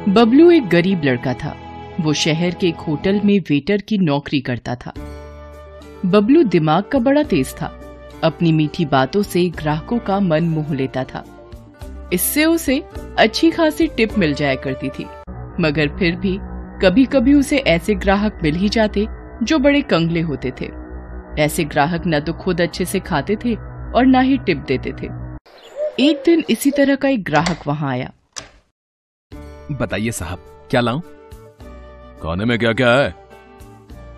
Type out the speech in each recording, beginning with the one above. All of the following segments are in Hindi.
बबलू एक गरीब लड़का था। वो शहर के एक होटल में वेटर की नौकरी करता था। बबलू दिमाग का बड़ा तेज था। अपनी मीठी बातों से ग्राहकों का मन मोह लेता था। इससे उसे अच्छी खासी टिप मिल जाया करती थी, मगर फिर भी कभी कभी उसे ऐसे ग्राहक मिल ही जाते जो बड़े कंगले होते थे। ऐसे ग्राहक न तो खुद अच्छे से खाते थे और न ही टिप देते थे। एक दिन इसी तरह का एक ग्राहक वहां आया। बताइए साहब, क्या लाऊं? खाने में क्या क्या है?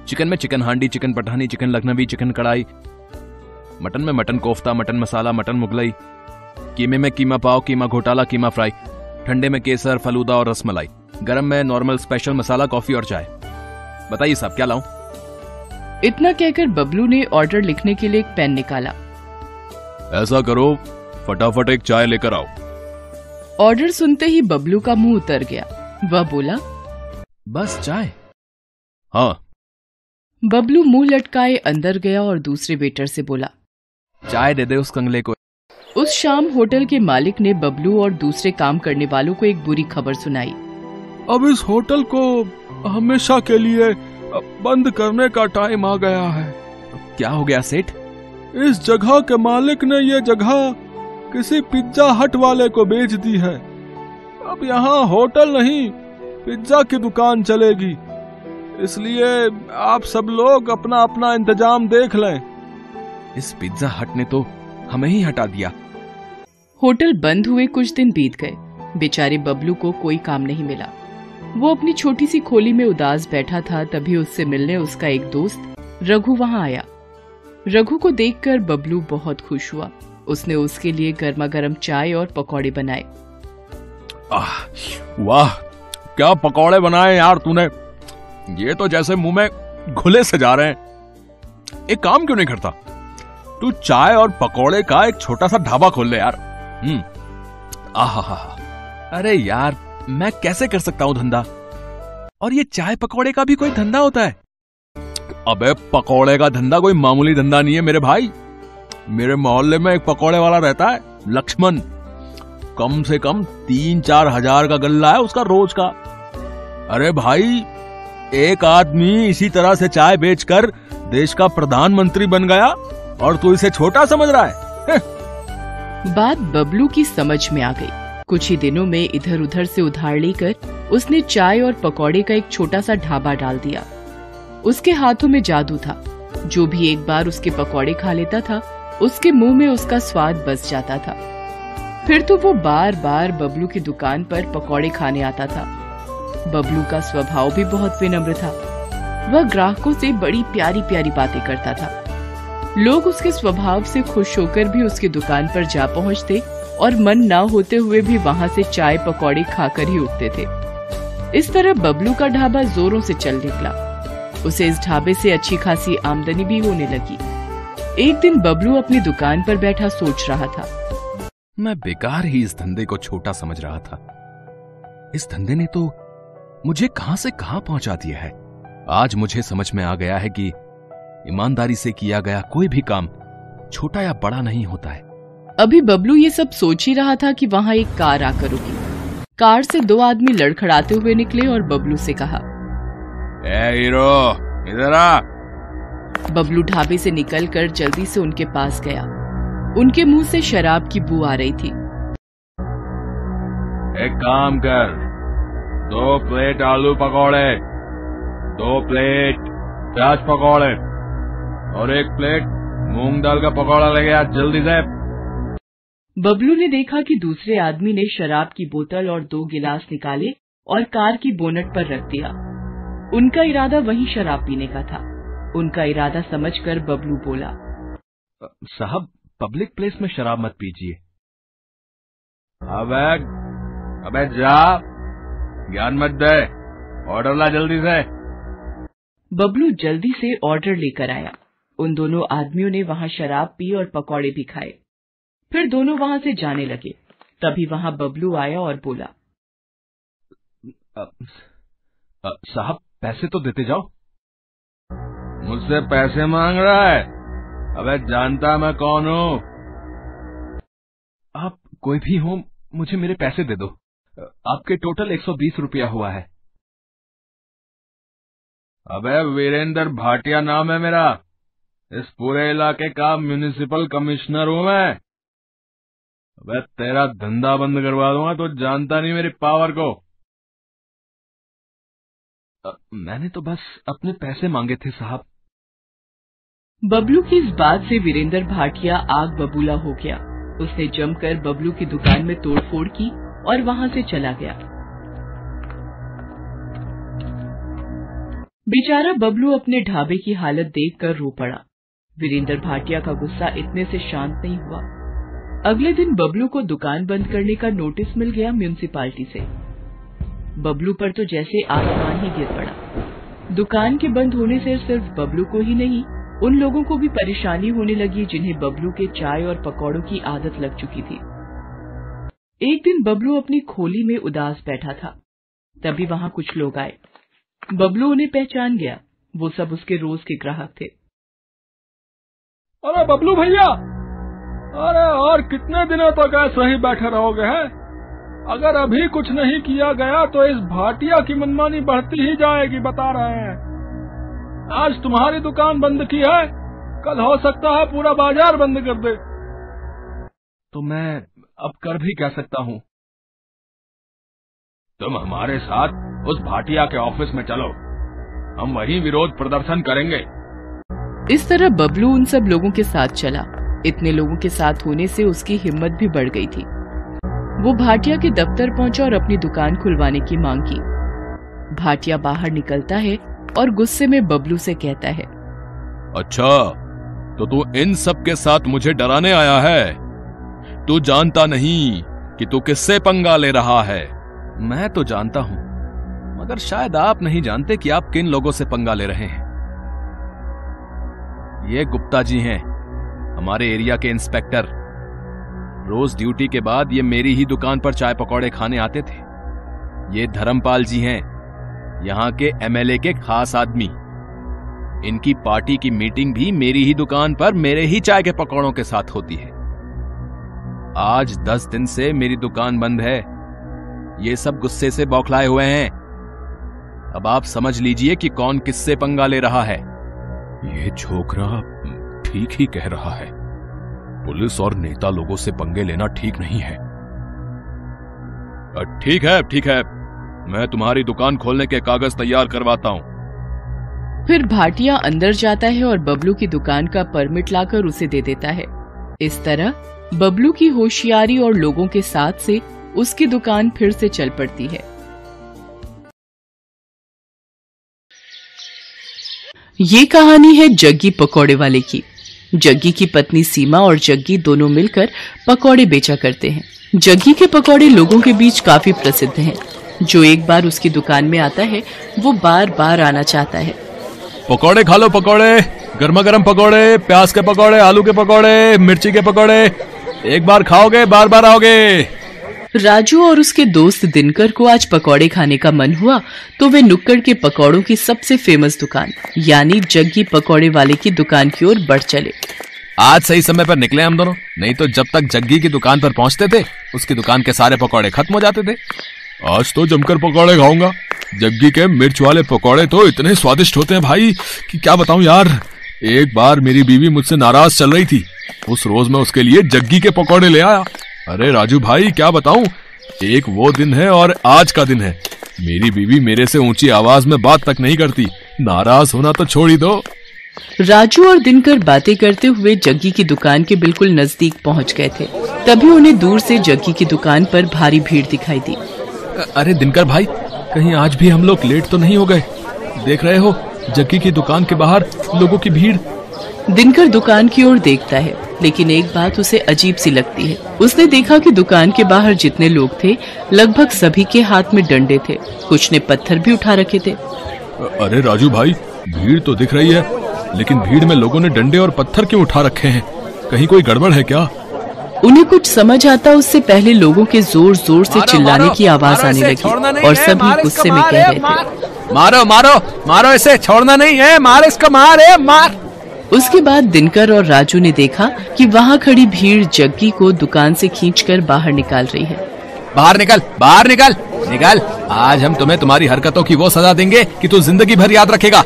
चिकन में chicken handi, chicken Pathani, chicken Lakhnavi, chicken kadhai. Mutton में mutton kofta, mutton masala, mutton Mughlai. कीमे में कीमा पाव, कीमा घोटाला, कीमा फ्राई। ठंडे में केसर, फलूदा और रसमलाई। गरम में नॉर्मल, स्पेशल, मसाला, कॉफी और चाय। बताइए साहब, क्या लाऊं? इतना कहकर बबलू ने ऑर्डर लिखने के लिए एक पेन निकाला। ऐसा करो, फटाफट एक चाय लेकर आओ। ऑर्डर सुनते ही बबलू का मुंह उतर गया। वह बोला, बस चाय? हाँ। बबलू मुंह लटकाए अंदर गया और दूसरे वेटर से बोला, चाय दे दे उस कंगले को। उस शाम होटल के मालिक ने बबलू और दूसरे काम करने वालों को एक बुरी खबर सुनाई। अब इस होटल को हमेशा के लिए बंद करने का टाइम आ गया है। क्या हो गया सेठ? इस जगह के मालिक ने ये जगह किसी पिज्जा हट वाले को बेच दी है। अब यहाँ होटल नहीं, पिज्जा की दुकान चलेगी। इसलिए आप सब लोग अपना अपना इंतजाम देख लें। इस पिज्जा हट ने तो हमें ही हटा दिया। होटल बंद हुए कुछ दिन बीत गए। बेचारे बबलू को कोई काम नहीं मिला। वो अपनी छोटी सी खोली में उदास बैठा था। तभी उससे मिलने उसका एक दोस्त रघु वहां आया। रघु को देखकर बबलू बहुत खुश हुआ। उसने उसके लिए गर्मा गर्म चाय और पकौड़े बनाए। वाह, क्या पकौड़े बनाए यार तूने। ये तो जैसे मुंह में घुले से जा रहे हैं। एक काम क्यों नहीं करता, तू चाय और पकौड़े का एक छोटा सा ढाबा खोल ले यार। आहा, अरे यार, मैं कैसे कर सकता हूं धंधा? और ये चाय पकौड़े का भी कोई धंधा होता है? अबे पकौड़े का धंधा कोई मामूली धंधा नहीं है मेरे भाई। मेरे मोहल्ले में एक पकौड़े वाला रहता है, लक्ष्मण। कम से कम 3-4 हजार का गल्ला है उसका रोज का। अरे भाई, एक आदमी इसी तरह से चाय बेचकर देश का प्रधानमंत्री बन गया और तू इसे छोटा समझ रहा है? बात बबलू की समझ में आ गई। कुछ ही दिनों में इधर उधर से उधार लेकर उसने चाय और पकौड़े का एक छोटा सा ढाबा डाल दिया। उसके हाथों में जादू था। जो भी एक बार उसके पकौड़े खा लेता था, उसके मुंह में उसका स्वाद बस जाता था। फिर तो वो बार बार बबलू की दुकान पर पकौड़े खाने आता था। बबलू का स्वभाव भी बहुत विनम्र था। वह ग्राहकों से बड़ी प्यारी प्यारी बातें करता था। लोग उसके स्वभाव से खुश होकर भी उसकी दुकान पर जा पहुंचते और मन ना होते हुए भी वहां से चाय पकौड़े खाकर ही उठते थे। इस तरह बबलू का ढाबा जोरों से चल निकला। उसे इस ढाबे से अच्छी खासी आमदनी भी होने लगी। एक दिन बबलू अपनी दुकान पर बैठा सोच रहा था। मैं बेकार ही इस धंधे को छोटा समझ रहा था। इस धंधे ने तो मुझे कहां से कहां पहुंचा दिया है। आज मुझे समझ में आ गया है कि ईमानदारी से किया गया कोई भी काम छोटा या बड़ा नहीं होता है। अभी बबलू ये सब सोच ही रहा था कि वहां एक कार आकर रुकी। कार से 2 आदमी लड़खड़ाते हुए निकले और बबलू से कहा, ए हीरो, इधर आ। बबलू ढाबे से निकलकर जल्दी से उनके पास गया। उनके मुंह से शराब की बू आ रही थी। एक काम कर, 2 प्लेट आलू पकौड़े, 2 प्लेट प्याज पकौड़े और 1 प्लेट मूंग दाल का पकौड़ा लेके आ जल्दी से। बबलू ने देखा कि दूसरे आदमी ने शराब की बोतल और 2 गिलास निकाले और कार की बोनट पर रख दिया। उनका इरादा वहीं शराब पीने का था। उनका इरादा समझकर बबलू बोला, साहब, पब्लिक प्लेस में शराब मत पीजिए। अबे जा, ज्ञान मत दे, ऑर्डर ला जल्दी से। बबलू जल्दी से ऑर्डर लेकर आया। उन दोनों आदमियों ने वहां शराब पी और पकौड़े भी खाए। फिर दोनों वहां से जाने लगे। तभी वहां बबलू आया और बोला, साहब, पैसे तो देते जाओ। मुझसे पैसे मांग रहा है? अबे जानता मैं कौन हूँ? आप कोई भी हो, मुझे मेरे पैसे दे दो। आपके टोटल 120 रुपया हुआ है। अबे वीरेंद्र भाटिया नाम है मेरा, इस पूरे इलाके का म्युनिसिपल कमिश्नर हूं मैं। अबे तेरा धंधा बंद करवा दूंगा, तो जानता नहीं मेरी पावर को। मैंने तो बस अपने पैसे मांगे थे साहब। बबलू की इस बात से वीरेंद्र भाटिया आग बबूला हो गया। उसने जमकर बबलू की दुकान में तोड़फोड़ की और वहां से चला गया। बेचारा बबलू अपने ढाबे की हालत देखकर रो पड़ा। वीरेंद्र भाटिया का गुस्सा इतने से शांत नहीं हुआ। अगले दिन बबलू को दुकान बंद करने का नोटिस मिल गया म्युनिसिपालिटी से। बबलू पर तो जैसे आसमान ही गिर पड़ा। दुकान के बंद होने से सिर्फ बबलू को ही नहीं, उन लोगों को भी परेशानी होने लगी जिन्हें बबलू के चाय और पकौड़ों की आदत लग चुकी थी। एक दिन बबलू अपनी खोली में उदास बैठा था, तभी वहां कुछ लोग आए। बबलू उन्हें पहचान गया, वो सब उसके रोज के ग्राहक थे। अरे बबलू भैया, अरे और कितने दिनों तक ऐसे ही बैठे रहोगे हैं? अगर अभी कुछ नहीं किया गया तो इस भाटिया की मनमानी बढ़ती ही जाएगी, बता रहे हैं। आज तुम्हारी दुकान बंद की है, कल हो सकता है पूरा बाजार बंद कर दे। तो मैं अब कर भी कह सकता हूँ। तुम हमारे साथ उस भाटिया के ऑफिस में चलो, हम वहीं विरोध प्रदर्शन करेंगे। इस तरह बबलू उन सब लोगों के साथ चला। इतने लोगों के साथ होने से उसकी हिम्मत भी बढ़ गई थी। वो भाटिया के दफ्तर पहुंचा और अपनी दुकान खुलवाने की मांग की। भाटिया बाहर निकलता है और गुस्से में बबलू से कहता है, अच्छा, तो तू इन सब के साथ मुझे डराने आया है? तू जानता नहीं कि तू किससे पंगा ले रहा है। मैं तो जानता हूं, मगर शायद आप नहीं जानते कि आप किन लोगों से पंगा ले रहे हैं। ये गुप्ता जी हैं, हमारे एरिया के इंस्पेक्टर। रोज ड्यूटी के बाद ये मेरी ही दुकान पर चाय पकौड़े खाने आते थे। ये धर्मपाल जी हैं, यहां के एमएलए के खास आदमी। इनकी पार्टी की मीटिंग भी मेरी ही दुकान पर मेरे ही चाय के पकौड़ों के साथ होती है। आज 10 दिन से मेरी दुकान बंद है। ये सब गुस्से से बौखलाए हुए हैं। अब आप समझ लीजिए कि कौन किससे पंगा ले रहा है। ये छोकरा ठीक ही कह रहा है। पुलिस और नेता लोगों से पंगे लेना ठीक नहीं है। ठीक है, ठीक है, मैं तुम्हारी दुकान खोलने के कागज तैयार करवाता हूं। फिर भाटिया अंदर जाता है और बबलू की दुकान का परमिट लाकर उसे दे देता है। इस तरह बबलू की होशियारी और लोगों के साथ से उसकी दुकान फिर से चल पड़ती है। ये कहानी है जग्गी पकौड़े वाले की। जग्गी की पत्नी सीमा और जग्गी दोनों मिलकर पकौड़े बेचा करते हैं। जग्गी के पकौड़े लोगों के बीच काफी प्रसिद्ध हैं। जो एक बार उसकी दुकान में आता है वो बार बार आना चाहता है। पकौड़े खा लो, पकौड़े, गर्मा गर्म पकौड़े, प्याज के पकौड़े, आलू के पकौड़े, मिर्ची के पकौड़े। एक बार खाओगे बार बार आओगे। राजू और उसके दोस्त दिनकर को आज पकौड़े खाने का मन हुआ तो वे नुक्कड़ के पकौड़ों की सबसे फेमस दुकान यानी जग्गी पकौड़े वाले की दुकान की ओर बढ़ चले। आज सही समय पर निकले हम दोनों, नहीं तो जब तक जग्गी की दुकान पर पहुंचते थे उसकी दुकान के सारे पकौड़े खत्म हो जाते थे। आज तो जमकर पकौड़े खाऊंगा। जग्गी के मिर्च वाले पकौड़े तो इतने स्वादिष्ट होते हैं भाई कि क्या बताऊं यार। एक बार मेरी बीवी मुझसे नाराज चल रही थी, उस रोज मैं उसके लिए जग्गी के पकौड़े ले आया। अरे राजू भाई क्या बताऊं, एक वो दिन है और आज का दिन है। मेरी बीवी मेरे से ऊंची आवाज में बात तक नहीं करती, नाराज होना तो छोड़ ही दो। राजू और दिनकर बातें करते हुए जग्गी की दुकान के बिल्कुल नजदीक पहुंच गए थे। तभी उन्हें दूर से जग्गी की दुकान पर भारी भीड़ दिखाई दी। अरे दिनकर भाई, कहीं आज भी हम लोग लेट तो नहीं हो गए? देख रहे हो जग्गी की दुकान के बाहर लोगों की भीड़। दिनकर दुकान की ओर देखता है, लेकिन एक बात उसे अजीब सी लगती है। उसने देखा कि दुकान के बाहर जितने लोग थे लगभग सभी के हाथ में डंडे थे, कुछ ने पत्थर भी उठा रखे थे। अरे राजू भाई, भीड़ तो दिख रही है, लेकिन भीड़ में लोगों ने डंडे और पत्थर क्यों उठा रखे हैं? कहीं कोई गड़बड़ है क्या? उन्हें कुछ समझ आता उससे पहले लोगों के जोर जोर से चिल्लाने की आवाज आने लगी और सभी गुस्से में कह रहे थे, मारो मारो मारो, इसे छोड़ना नहीं है, मार इसको, मार मार। उसके बाद दिनकर और राजू ने देखा कि वहाँ खड़ी भीड़ जग्गी को दुकान से खींचकर बाहर निकाल रही है। बाहर निकल, बाहर निकल, निकल। आज हम तुम्हें तुम्हारी हरकतों की वो सजा देंगे कि तू जिंदगी भर याद रखेगा।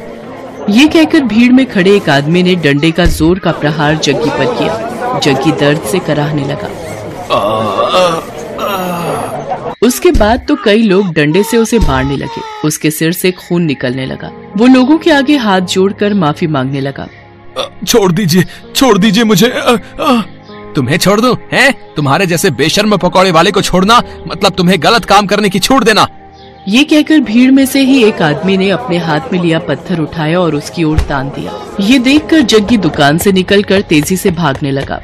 ये कहकर भीड़ में खड़े एक आदमी ने डंडे का जोर का प्रहार जग्गी पर किया। जग्गी दर्द से कराहने लगा। उसके बाद तो कई लोग डंडे से उसे मारने लगे। उसके सिर से खून निकलने लगा। वो लोगों के आगे हाथ जोड़कर माफी मांगने लगा। छोड़ दीजिए मुझे। तुम्हें छोड़ दूं? हैं? तुम्हारे जैसे बेशर्म पकौड़े वाले को छोड़ना मतलब तुम्हें गलत काम करने की छूट देना। ये कहकर भीड़ में से ही एक आदमी ने अपने हाथ में लिया पत्थर उठाया और उसकी ओर तान दिया। ये देखकर जग्गी दुकान से निकलकर तेजी से भागने लगा।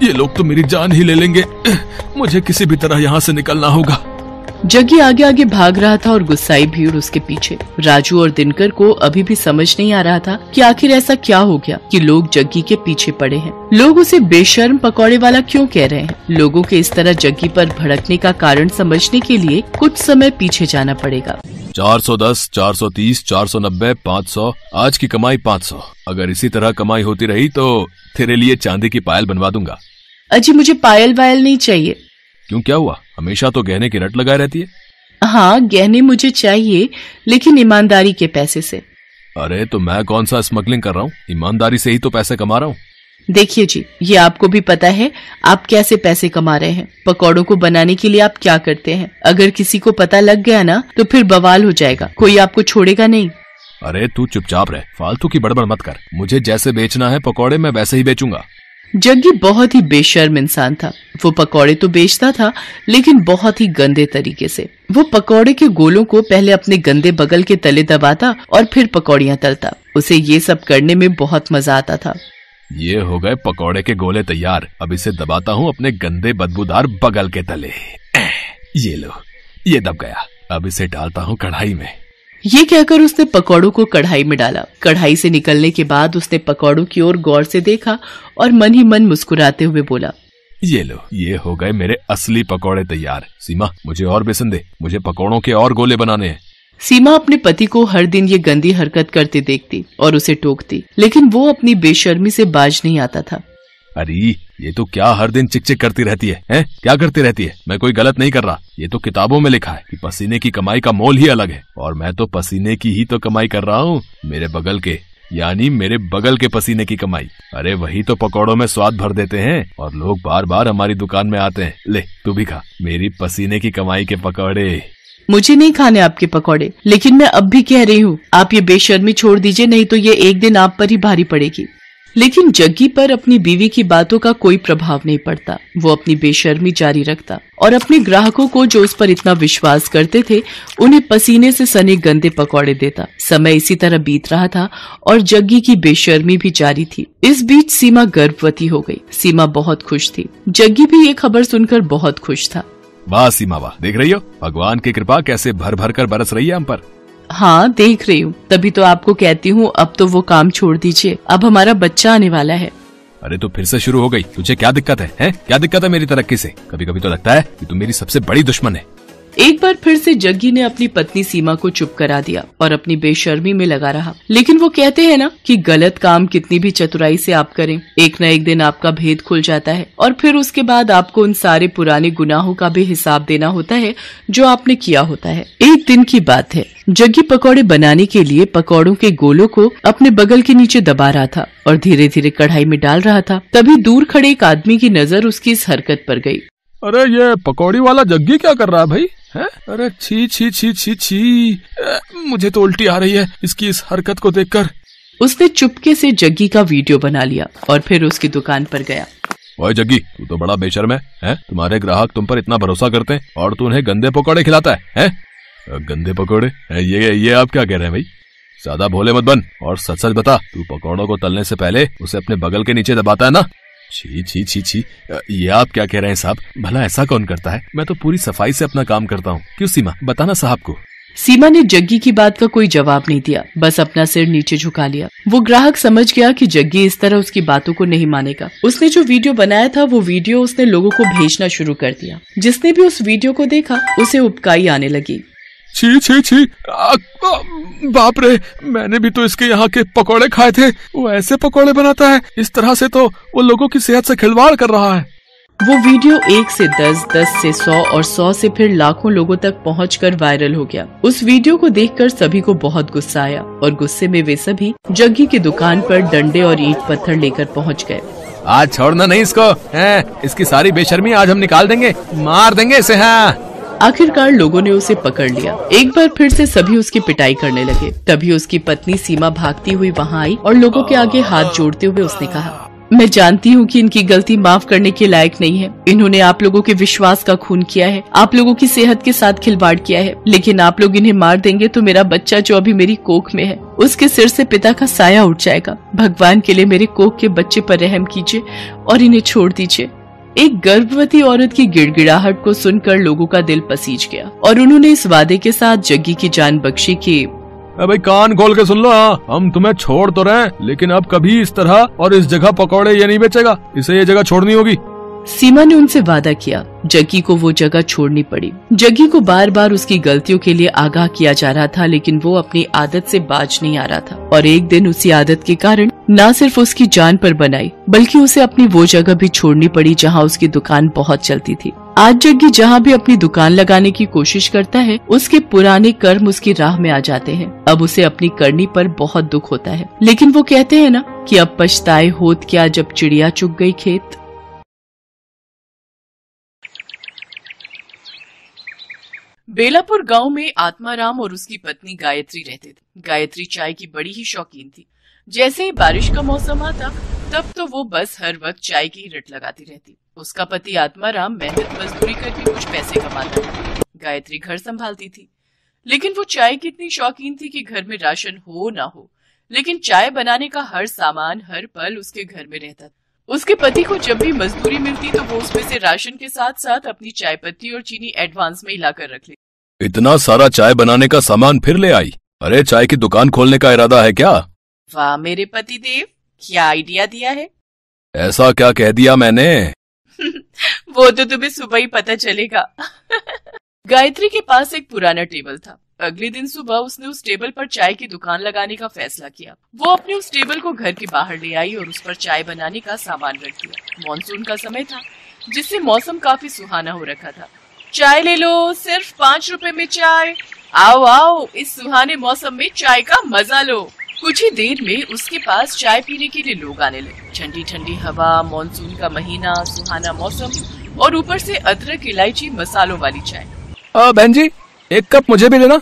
ये लोग तो मेरी जान ही ले लेंगे। मुझे किसी भी तरह यहाँ से निकलना होगा। जग्गी आगे आगे भाग रहा था और गुस्साई भीड़ उसके पीछे। राजू और दिनकर को अभी भी समझ नहीं आ रहा था कि आखिर ऐसा क्या हो गया कि लोग जग्गी के पीछे पड़े हैं। लोग उसे बेशर्म पकौड़े वाला क्यों कह रहे हैं? लोगों के इस तरह जग्गी पर भड़कने का कारण समझने के लिए कुछ समय पीछे जाना पड़ेगा। 410, 430, 490, 500। आज की कमाई 500। अगर इसी तरह कमाई होती रही तो तेरे लिए चांदी की पायल बनवा दूंगा। अजी मुझे पायल वायल नहीं चाहिए। क्यों, क्या हुआ? हमेशा तो गहने की रट लगाए रहती है। हाँ गहने मुझे चाहिए, लेकिन ईमानदारी के पैसे से। अरे तो मैं कौन सा स्मगलिंग कर रहा हूँ? ईमानदारी से ही तो पैसे कमा रहा हूँ। देखिए जी, ये आपको भी पता है आप कैसे पैसे कमा रहे हैं। पकौड़ों को बनाने के लिए आप क्या करते हैं? अगर किसी को पता लग गया ना तो फिर बवाल हो जाएगा, कोई आपको छोड़ेगा नहीं। अरे तू चुपचाप रह, फालतू की बड़बड़ मत कर। मुझे जैसे बेचना है पकौड़े मैं वैसे ही बेचूंगा। जग्गी बहुत ही बेशर्म इंसान था। वो पकौड़े तो बेचता था लेकिन बहुत ही गंदे तरीके से। वो पकौड़े के गोलों को पहले अपने गंदे बगल के तले दबाता और फिर पकौड़ियां तलता। उसे ये सब करने में बहुत मजा आता था। ये हो गए पकौड़े के गोले तैयार। अब इसे दबाता हूँ अपने गंदे बदबूदार बगल के तले। ये लो, ये दब गया। अब इसे डालता हूँ कढ़ाई में। ये कहकर उसने पकौड़ों को कढ़ाई में डाला। कढ़ाई से निकलने के बाद उसने पकौड़ों की ओर गौर से देखा और मन ही मन मुस्कुराते हुए बोला, ये लो, ये हो गए मेरे असली पकौड़े तैयार। सीमा मुझे और बेसन दे, मुझे पकौड़ों के और गोले बनाने हैं। सीमा अपने पति को हर दिन ये गंदी हरकत करते देखती और उसे टोकती, लेकिन वो अपनी बेशर्मी से बाज नहीं आता था। अरे ये तो क्या हर दिन चिक चिक करती रहती है, हैं? क्या करती रहती है? मैं कोई गलत नहीं कर रहा। ये तो किताबों में लिखा है कि पसीने की कमाई का मोल ही अलग है, और मैं तो पसीने की ही तो कमाई कर रहा हूँ। मेरे बगल के, यानी मेरे बगल के पसीने की कमाई। अरे वही तो पकौड़ों में स्वाद भर देते हैं और लोग बार बार हमारी दुकान में आते हैं। ले तू भी खा मेरी पसीने की कमाई के पकौड़े। मुझे नहीं खाने आपके पकौड़े, लेकिन मैं अब भी कह रही हूँ आप ये बेशर्मी छोड़ दीजिए, नहीं तो ये एक दिन आप पर ही भारी पड़ेगी। लेकिन जग्गी पर अपनी बीवी की बातों का कोई प्रभाव नहीं पड़ता। वो अपनी बेशर्मी जारी रखता और अपने ग्राहकों को जो उस पर इतना विश्वास करते थे उन्हें पसीने से सने गंदे पकौड़े देता। समय इसी तरह बीत रहा था और जग्गी की बेशर्मी भी जारी थी। इस बीच सीमा गर्भवती हो गई। सीमा बहुत खुश थी। जग्गी भी ये खबर सुनकर बहुत खुश था। वाह सीमा वाह, देख रही हो भगवान की कृपा कैसे भर भर कर बरस रही है हम पर। हाँ देख रही हूँ, तभी तो आपको कहती हूँ अब तो वो काम छोड़ दीजिए, अब हमारा बच्चा आने वाला है। अरे तो फिर से शुरू हो गई। तुझे क्या दिक्कत है, हैं? क्या दिक्कत है मेरी तरक्की से? कभी कभी तो लगता है कि तू मेरी सबसे बड़ी दुश्मन है। एक बार फिर से जग्गी ने अपनी पत्नी सीमा को चुप करा दिया और अपनी बेशर्मी में लगा रहा। लेकिन वो कहते हैं ना कि गलत काम कितनी भी चतुराई से आप करें, एक न एक दिन आपका भेद खुल जाता है और फिर उसके बाद आपको उन सारे पुराने गुनाहों का भी हिसाब देना होता है जो आपने किया होता है। एक दिन की बात है, जग्गी पकौड़े बनाने के लिए पकौड़ों के गोलों को अपने बगल के नीचे दबा रहा था और धीरे धीरे कढ़ाई में डाल रहा था। तभी दूर खड़े एक आदमी की नजर उसकी इस हरकत पर गई। अरे ये पकौड़ी वाला जग्गी क्या कर रहा है भाई? है? अरे छी छी छी छी छी, मुझे तो उल्टी आ रही है इसकी इस हरकत को देखकर। उसने चुपके से जग्गी का वीडियो बना लिया और फिर उसकी दुकान पर गया। ओए जग्गी, तू तो बड़ा बेशर्म है? तुम्हारे ग्राहक तुम पर इतना भरोसा करते हैं और तू उन्हें गंदे पकौड़े खिलाता है? गंदे पकौड़े? ये आप क्या कह रहे हैं भाई? ज्यादा भोले मत बन और सच सच बता, तू पकौड़ों को तलने से पहले उसे अपने बगल के नीचे दबाता है ना? छी छी छी छी, ये आप क्या कह रहे हैं साहब? भला ऐसा कौन करता है? मैं तो पूरी सफाई से अपना काम करता हूँ। क्यों सीमा, बताना साहब को। सीमा ने जग्गी की बात का कोई जवाब नहीं दिया, बस अपना सिर नीचे झुका लिया। वो ग्राहक समझ गया कि जग्गी इस तरह उसकी बातों को नहीं मानेगा। उसने जो वीडियो बनाया था वो वीडियो उसने लोगों को भेजना शुरू कर दिया। जिसने भी उस वीडियो को देखा उसे उबकाई आने लगी। छी छी छी, बाप रे, मैंने भी तो इसके यहाँ के पकौड़े खाए थे। वो ऐसे पकौड़े बनाता है? इस तरह से तो वो लोगों की सेहत से खिलवाड़ कर रहा है। वो वीडियो 1 से 10, 10 से 100 और 100 से फिर लाखों लोगों तक पहुंचकर वायरल हो गया। उस वीडियो को देखकर सभी को बहुत गुस्सा आया और गुस्से में वे सभी जग्गी की दुकान पर डंडे और ईंट पत्थर लेकर पहुंच गए। आज छोड़ना नहीं इसको, इसकी सारी बेशर्मी आज हम निकाल देंगे, मार देंगे इसे। हाँ, आखिरकार लोगों ने उसे पकड़ लिया। एक बार फिर से सभी उसकी पिटाई करने लगे। तभी उसकी पत्नी सीमा भागती हुई वहाँ आई और लोगों के आगे हाथ जोड़ते हुए उसने कहा, मैं जानती हूँ कि इनकी गलती माफ करने के लायक नहीं है। इन्होंने आप लोगों के विश्वास का खून किया है, आप लोगों की सेहत के साथ खिलवाड़ किया है, लेकिन आप लोग इन्हें मार देंगे तो मेरा बच्चा जो अभी मेरी कोख में है, उसके सिर से पिता का साया उठ जाएगा। भगवान के लिए मेरे कोख के बच्चे पर रहम कीजिए और इन्हें छोड़ दीजिए। एक गर्भवती औरत की गिड़गिड़ाहट को सुनकर लोगों का दिल पसीज गया और उन्होंने इस वादे के साथ जग्गी की जान बख्शी कि भाई कान खोल के सुन लो, हम तुम्हें छोड़ तो रहे हैं, लेकिन अब कभी इस तरह और इस जगह पकौड़े ये नहीं बेचेगा, इसे ये जगह छोड़नी होगी। सीमा ने उनसे वादा किया। जग्गी को वो जगह छोड़नी पड़ी। जग्गी को बार बार उसकी गलतियों के लिए आगाह किया जा रहा था, लेकिन वो अपनी आदत से बाज नहीं आ रहा था और एक दिन उसी आदत के कारण न सिर्फ उसकी जान पर बनाई, बल्कि उसे अपनी वो जगह भी छोड़नी पड़ी जहाँ उसकी दुकान बहुत चलती थी। आज जग्गी जहाँ भी अपनी दुकान लगाने की कोशिश करता है, उसके पुराने कर्म उसकी राह में आ जाते हैं। अब उसे अपनी करनी पर बहुत दुख होता है, लेकिन वो कहते हैं ना कि अब पछताए होत क्या जब चिड़िया चुग गई खेत। बेलापुर गांव में आत्माराम और उसकी पत्नी गायत्री रहते थे। गायत्री चाय की बड़ी ही शौकीन थी। जैसे ही बारिश का मौसम आता तब तो वो बस हर वक्त चाय की रट लगाती रहती। उसका पति आत्माराम मेहनत मजदूरी करके कुछ पैसे कमाता था। गायत्री घर संभालती थी, लेकिन वो चाय की इतनी शौकीन थी कि घर में राशन हो ना हो, लेकिन चाय बनाने का हर सामान हर पल उसके घर में रहता था। उसके पति को जब भी मजदूरी मिलती तो वो उसमें से राशन के साथ साथ अपनी चाय पत्ती और चीनी एडवांस में हिलाकर रख लेती। इतना सारा चाय बनाने का सामान फिर ले आई? अरे चाय की दुकान खोलने का इरादा है क्या? वाह मेरे पति देव, क्या आइडिया दिया है। ऐसा क्या कह दिया मैंने? वो तो तुम्हें सुबह ही पता चलेगा। गायत्री के पास एक पुराना टेबल था। अगले दिन सुबह उसने उस टेबल पर चाय की दुकान लगाने का फैसला किया। वो अपने उस टेबल को घर के बाहर ले आई और उस पर चाय बनाने का सामान रख दिया। मॉनसून का समय था, जिससे मौसम काफी सुहाना हो रखा था। चाय ले लो, सिर्फ 5 रुपए में चाय। आओ आओ, इस सुहाने मौसम में चाय का मजा लो। कुछ ही देर में उसके पास चाय पीने के लिए लोग आने लगे। ठंडी ठंडी हवा, मॉनसून का महीना, सुहाना मौसम और ऊपर से अदरक इलायची मसालों वाली चाय। बहन जी, एक कप मुझे भी देना।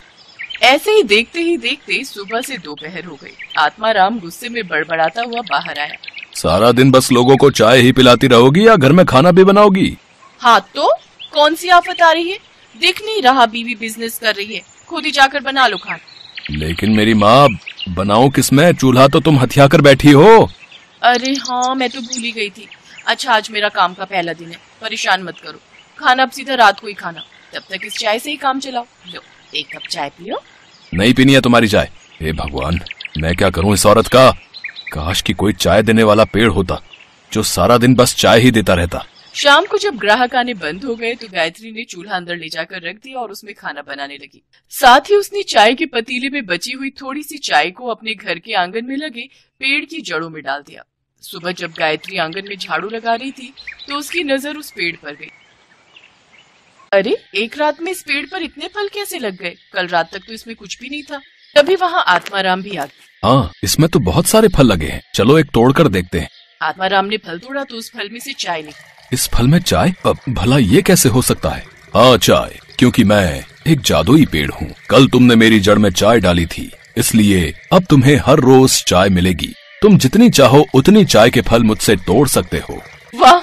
ऐसे ही देखते सुबह से दोपहर हो गई। आत्माराम गुस्से में बड़बड़ाता हुआ बाहर आया। सारा दिन बस लोगों को चाय ही पिलाती रहोगी या घर में खाना भी बनाओगी? हाँ तो कौन सी आफत आ रही है? दिख नहीं रहा बीवी बिजनेस कर रही है, खुद ही जाकर बना लो खाना। लेकिन मेरी माँ, बनाओ किसमें? चूल्हा तो तुम हथिया कर बैठी हो। अरे हाँ, मैं तो भूल ही गई थी। अच्छा, आज मेरा काम का पहला दिन है, परेशान मत करो। खाना अब सीधा रात को ही खाना, तब तक इस चाय से ही काम चलाओ। लो, एक कप चाय पियो। नहीं पीनी है तुम्हारी चाय। हे भगवान, मैं क्या करूं इस औरत का? काश कि कोई चाय देने वाला पेड़ होता जो सारा दिन बस चाय ही देता रहता। शाम को जब ग्राहक आने बंद हो गए तो गायत्री ने चूल्हा अंदर ले जाकर रख दिया और उसमें खाना बनाने लगी। साथ ही उसने चाय के पतीले में बची हुई थोड़ी सी चाय को अपने घर के आंगन में लगे पेड़ की जड़ों में डाल दिया। सुबह जब गायत्री आंगन में झाड़ू लगा रही थी तो उसकी नजर उस पेड़ पर गई। अरे, एक रात में इस पेड़ पर इतने फल कैसे लग गए? कल रात तक तो इसमें कुछ भी नहीं था। तभी वहाँ आत्माराम भी आ गया। हाँ, इसमें तो बहुत सारे फल लगे हैं, चलो एक तोड़ कर देखते हैं। आत्माराम ने फल तोड़ा तो उस फल में से चाय निकली। इस फल में चाय? भला ये कैसे हो सकता है? हाँ, चाय, क्योंकि मैं एक जादुई पेड़ हूँ। कल तुमने मेरी जड़ में चाय डाली थी, इसलिए अब तुम्हें हर रोज चाय मिलेगी। तुम जितनी चाहो उतनी चाय के फल मुझसे तोड़ सकते हो। वाह,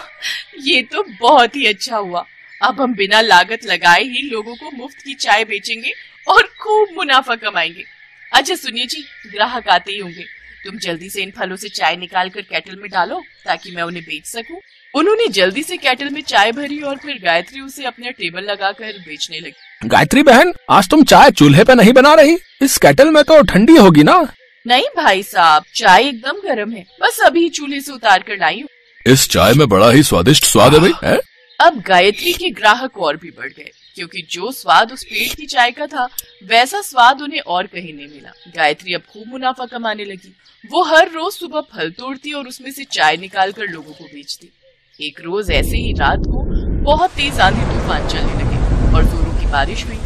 ये तो बहुत ही अच्छा हुआ। अब हम बिना लागत लगाए ही लोगों को मुफ्त की चाय बेचेंगे और खूब मुनाफा कमाएंगे। अच्छा सुनिए जी, ग्राहक आते ही होंगे, तुम जल्दी से इन फलों से चाय निकाल कर केटल में डालो ताकि मैं उन्हें बेच सकूं। उन्होंने जल्दी से केटल में चाय भरी और फिर गायत्री उसे अपने टेबल लगाकर बेचने लगी। गायत्री बहन, आज तुम चाय चूल्हे पे नहीं बना रही? इस केटल में तो ठंडी होगी ना? नहीं भाई साहब, चाय एकदम गर्म है, बस अभी चूल्हे से उतार कर लाई हूँ। इस चाय में बड़ा ही स्वादिष्ट स्वाद है भाई। अब गायत्री के ग्राहक और भी बढ़ गए, क्योंकि जो स्वाद उस पेड़ की चाय का था वैसा स्वाद उन्हें और कहीं नहीं मिला। गायत्री अब खूब मुनाफा कमाने लगी। वो हर रोज सुबह फल तोड़ती और उसमें से चाय निकालकर लोगों को बेचती। एक रोज ऐसे ही रात को बहुत तेज आंधी तूफान चलने लगे और जोरों की बारिश हुई,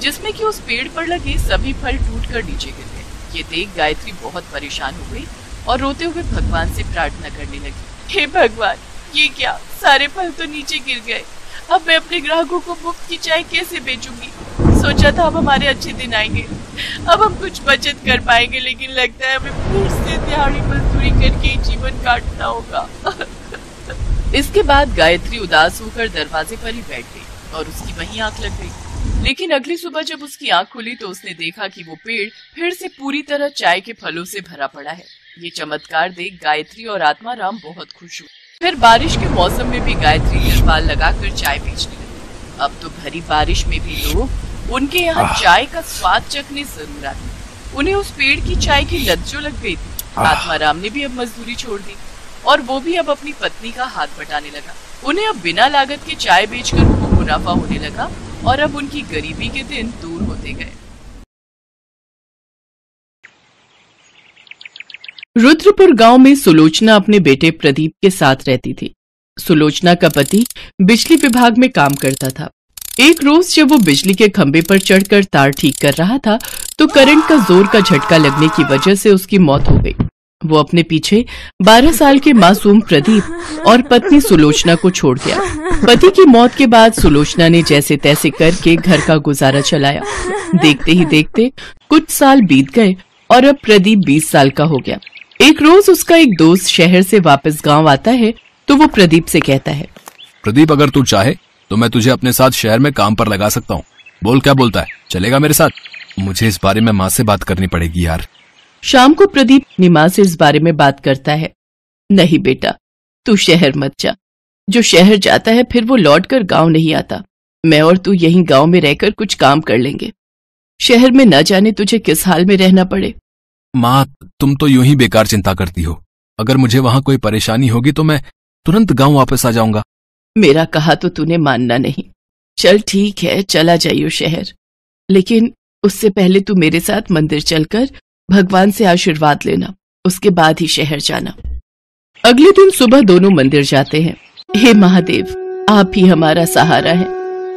जिसमें कि उस पेड़ पर लगे सभी फल टूटकर नीचे गिर गए। ये देख गायत्री बहुत परेशान हो गई और रोते हुए भगवान से प्रार्थना करने लगी, हे भगवान, ये क्या, सारे फल तो नीचे गिर गए। अब मैं अपने ग्राहकों को मुफ्त की चाय कैसे बेचूंगी? सोचा था अब हमारे अच्छे दिन आएंगे, अब हम कुछ बचत कर पाएंगे, लेकिन लगता है हमें फिर से दिहाड़ी मजदूरी करके जीवन काटना होगा। इसके बाद गायत्री उदास होकर दरवाजे पर ही बैठ गई और उसकी वहीं आंख लग गई। लेकिन अगली सुबह जब उसकी आंख खुली तो उसने देखा कि वो पेड़ फिर से पूरी तरह चाय के फलों से भरा पड़ा है। ये चमत्कार देख गायत्री और आत्माराम बहुत खुश हुए। फिर बारिश के मौसम में भी गायत्री तिरपाल लगाकर चाय बेचने लगी। अब तो भरी बारिश में भी लोग उनके यहाँ चाय का स्वाद चखने जरूर आते। उन्हें उस पेड़ की चाय की लत जो लग गई थी। आत्माराम ने भी अब मजदूरी छोड़ दी और वो भी अब अपनी पत्नी का हाथ बटाने लगा। उन्हें अब बिना लागत के चाय बेचकर खूब मुनाफा होने लगा और अब उनकी गरीबी के दिन दूर होते गए। रुद्रपुर गांव में सुलोचना अपने बेटे प्रदीप के साथ रहती थी। सुलोचना का पति बिजली विभाग में काम करता था। एक रोज जब वो बिजली के खंभे पर चढ़कर तार ठीक कर रहा था तो करंट का जोर का झटका लगने की वजह से उसकी मौत हो गई। वो अपने पीछे 12 साल के मासूम प्रदीप और पत्नी सुलोचना को छोड़ गया। पति की मौत के बाद सुलोचना ने जैसे तैसे करके घर का गुजारा चलाया। देखते ही देखते कुछ साल बीत गए और अब प्रदीप 20 साल का हो गया। एक रोज उसका एक दोस्त शहर से वापस गांव आता है तो वो प्रदीप से कहता है, प्रदीप, अगर तू चाहे तो मैं तुझे अपने साथ शहर में काम पर लगा सकता हूँ। बोल, क्या बोलता है, चलेगा मेरे साथ? मुझे इस बारे में माँ से बात करनी पड़ेगी यार। शाम को प्रदीप अपनी माँ से इस बारे में बात करता है। नहीं बेटा, तू शहर मत जा। जो शहर जाता है फिर वो लौटकर गांव नहीं आता। मैं और तू यहीं गांव में रहकर कुछ काम कर लेंगे। शहर में न जाने तुझे किस हाल में रहना पड़े। माँ, तुम तो यूं ही बेकार चिंता करती हो। अगर मुझे वहाँ कोई परेशानी होगी तो मैं तुरंत गांव वापस आ जाऊंगा। मेरा कहा तो तूने मानना नहीं। चल ठीक है, चला जाइयो शहर, लेकिन उससे पहले तू मेरे साथ मंदिर चलकर भगवान से आशीर्वाद लेना, उसके बाद ही शहर जाना। अगले दिन सुबह दोनों मंदिर जाते हैं। हे महादेव, आप ही हमारा सहारा है।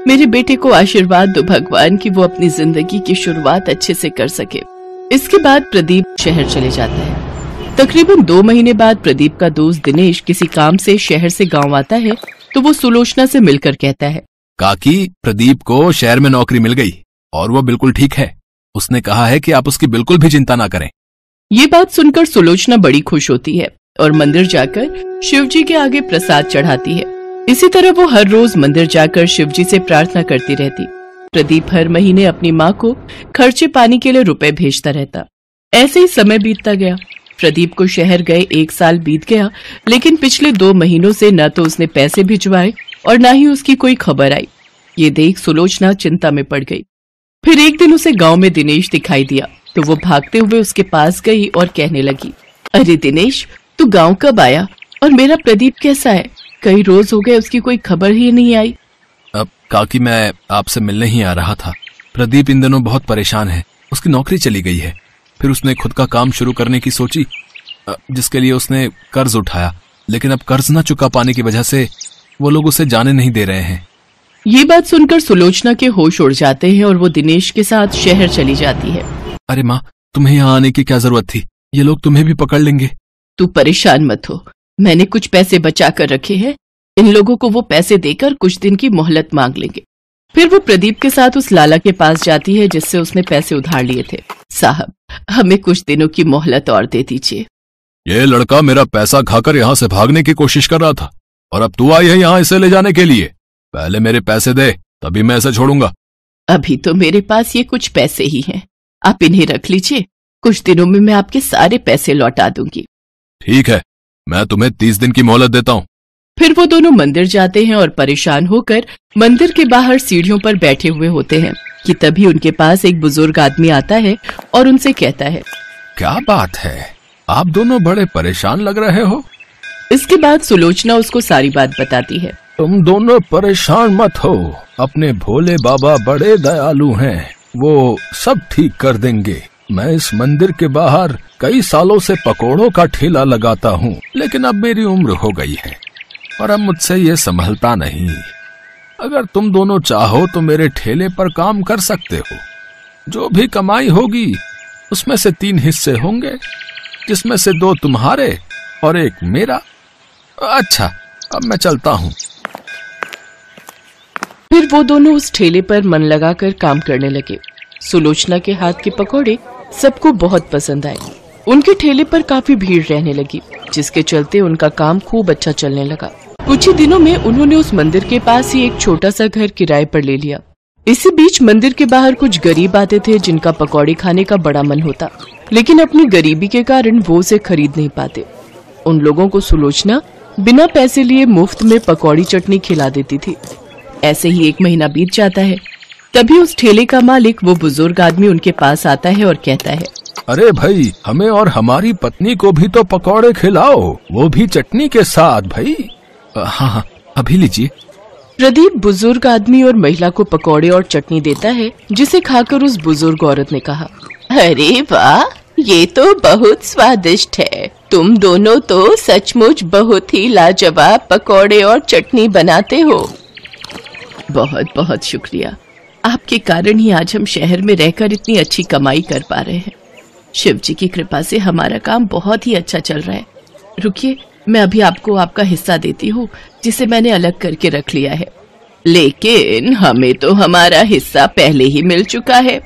मेरे बेटे को आशीर्वाद दो भगवान कि वो अपनी जिंदगी की शुरुआत अच्छे से कर सके। इसके बाद प्रदीप शहर चले जाता है। तकरीबन 2 महीने बाद प्रदीप का दोस्त दिनेश किसी काम से शहर से गांव आता है तो वो सुलोचना से मिलकर कहता है, काकी, प्रदीप को शहर में नौकरी मिल गई और वो बिल्कुल ठीक है। उसने कहा है कि आप उसकी बिल्कुल भी चिंता ना करें। ये बात सुनकर सुलोचना बड़ी खुश होती है और मंदिर जाकर शिवजी के आगे प्रसाद चढ़ाती है। इसी तरह वो हर रोज मंदिर जाकर शिवजी से प्रार्थना करती रहती। प्रदीप हर महीने अपनी माँ को खर्चे पानी के लिए रुपए भेजता रहता। ऐसे ही समय बीतता गया। प्रदीप को शहर गए 1 साल बीत गया, लेकिन पिछले 2 महीनों से न तो उसने पैसे भिजवाए और न ही उसकी कोई खबर आई। ये देख सुलोचना चिंता में पड़ गई। फिर एक दिन उसे गांव में दिनेश दिखाई दिया तो वो भागते हुए उसके पास गई और कहने लगी, अरे दिनेश, तू गांव कब आया और मेरा प्रदीप कैसा है? कई रोज हो गए उसकी कोई खबर ही नहीं आई। अब काकी, मैं आपसे मिलने ही आ रहा था। प्रदीप इन दिनों बहुत परेशान है। उसकी नौकरी चली गई है। फिर उसने खुद का काम शुरू करने की सोची, जिसके लिए उसने कर्ज उठाया, लेकिन अब कर्ज न चुका पाने की वजह से वो लोग उसे जाने नहीं दे रहे हैं। ये बात सुनकर सुलोचना के होश उड़ जाते हैं और वो दिनेश के साथ शहर चली जाती है। अरे माँ, तुम्हें यहाँ आने की क्या जरूरत थी? ये लोग तुम्हें भी पकड़ लेंगे। तू परेशान मत हो, मैंने कुछ पैसे बचा कर रखे हैं। इन लोगों को वो पैसे देकर कुछ दिन की मोहलत मांग लेंगे। फिर वो प्रदीप के साथ उस लाला के पास जाती है जिससे उसने पैसे उधार लिए थे। साहब, हमें कुछ दिनों की मोहलत और दे दीजिए। ये लड़का मेरा पैसा खाकर यहाँ से भागने की कोशिश कर रहा था और अब तू आई है यहाँ इसे ले जाने के लिए। पहले मेरे पैसे दे, तभी मैं इसे छोड़ूंगा। अभी तो मेरे पास ये कुछ पैसे ही हैं, आप इन्हें रख लीजिए। कुछ दिनों में मैं आपके सारे पैसे लौटा दूंगी। ठीक है, मैं तुम्हें 30 दिन की मोहलत देता हूँ। फिर वो दोनों मंदिर जाते हैं और परेशान होकर मंदिर के बाहर सीढ़ियों पर बैठे हुए होते हैं कि तभी उनके पास एक बुजुर्ग आदमी आता है और उनसे कहता है, क्या बात है, आप दोनों बड़े परेशान लग रहे हो। इसके बाद सुलोचना उसको सारी बात बताती है। तुम दोनों परेशान मत हो, अपने भोले बाबा बड़े दयालु हैं, वो सब ठीक कर देंगे। मैं इस मंदिर के बाहर कई सालों से पकोड़ों का ठेला लगाता हूँ, लेकिन अब मेरी उम्र हो गई है और अब मुझसे ये संभलता नहीं। अगर तुम दोनों चाहो तो मेरे ठेले पर काम कर सकते हो। जो भी कमाई होगी उसमें से 3 हिस्से होंगे, जिसमें से 2 तुम्हारे और 1 मेरा। अच्छा, अब मैं चलता हूँ। फिर वो दोनों उस ठेले पर मन लगाकर काम करने लगे। सुलोचना के हाथ के पकौड़े सबको बहुत पसंद आए। उनके ठेले पर काफी भीड़ रहने लगी, जिसके चलते उनका काम खूब अच्छा चलने लगा। कुछ ही दिनों में उन्होंने उस मंदिर के पास ही एक छोटा सा घर किराए पर ले लिया। इसी बीच मंदिर के बाहर कुछ गरीब आते थे जिनका पकौड़े खाने का बड़ा मन होता, लेकिन अपनी गरीबी के कारण वो उसे खरीद नहीं पाते। उन लोगों को सुलोचना बिना पैसे लिए मुफ्त में पकौड़ी चटनी खिला देती थी। ऐसे ही 1 महीना बीत जाता है। तभी उस ठेले का मालिक, वो बुजुर्ग आदमी, उनके पास आता है और कहता है, अरे भाई, हमें और हमारी पत्नी को भी तो पकौड़े खिलाओ, वो भी चटनी के साथ भाई। हाँ, अभी लीजिए। प्रदीप बुजुर्ग आदमी और महिला को पकौड़े और चटनी देता है, जिसे खाकर उस बुजुर्ग औरत ने कहा, अरे वाह, ये तो बहुत स्वादिष्ट है। तुम दोनों तो सचमुच बहुत ही लाजवाब पकौड़े और चटनी बनाते हो। बहुत बहुत शुक्रिया। आपके कारण ही आज हम शहर में रहकर इतनी अच्छी कमाई कर पा रहे हैं। शिव जी की कृपा से हमारा काम बहुत ही अच्छा चल रहा है। रुकिए, मैं अभी आपको आपका हिस्सा देती हूँ, जिसे मैंने अलग करके रख लिया है। लेकिन हमें तो हमारा हिस्सा पहले ही मिल चुका है।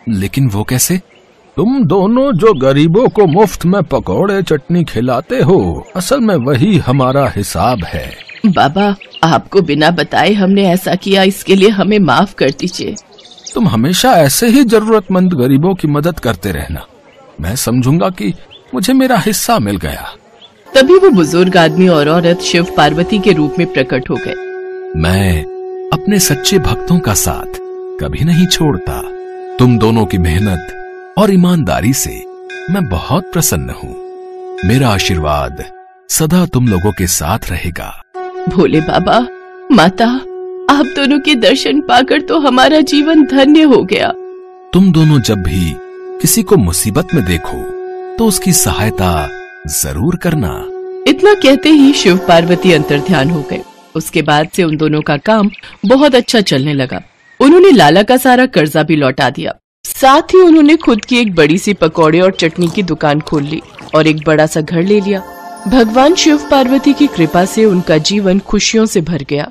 लेकिन वो कैसे? तुम दोनों जो गरीबों को मुफ्त में पकौड़े चटनी खिलाते हो, असल में वही हमारा हिसाब है। बाबा, आपको बिना बताए हमने ऐसा किया, इसके लिए हमें माफ कर दीजिए। तुम हमेशा ऐसे ही जरूरतमंद गरीबों की मदद करते रहना। मैं समझूंगा कि मुझे मेरा हिस्सा मिल गया। तभी वो बुजुर्ग आदमी और औरत शिव पार्वती के रूप में प्रकट हो गए। मैं अपने सच्चे भक्तों का साथ कभी नहीं छोड़ता। तुम दोनों की मेहनत और ईमानदारी से मैं बहुत प्रसन्न हूँ। मेरा आशीर्वाद सदा तुम लोगों के साथ रहेगा। भोले बाबा, माता, आप दोनों के दर्शन पाकर तो हमारा जीवन धन्य हो गया। तुम दोनों जब भी किसी को मुसीबत में देखो तो उसकी सहायता जरूर करना। इतना कहते ही शिव पार्वती अंतर्ध्यान हो गए। उसके बाद से उन दोनों का काम बहुत अच्छा चलने लगा। उन्होंने लाला का सारा कर्जा भी लौटा दिया। साथ ही उन्होंने खुद की एक बड़ी सी पकौड़े और चटनी की दुकान खोल ली और एक बड़ा सा घर ले लिया। भगवान शिव पार्वती की कृपा से उनका जीवन खुशियों से भर गया।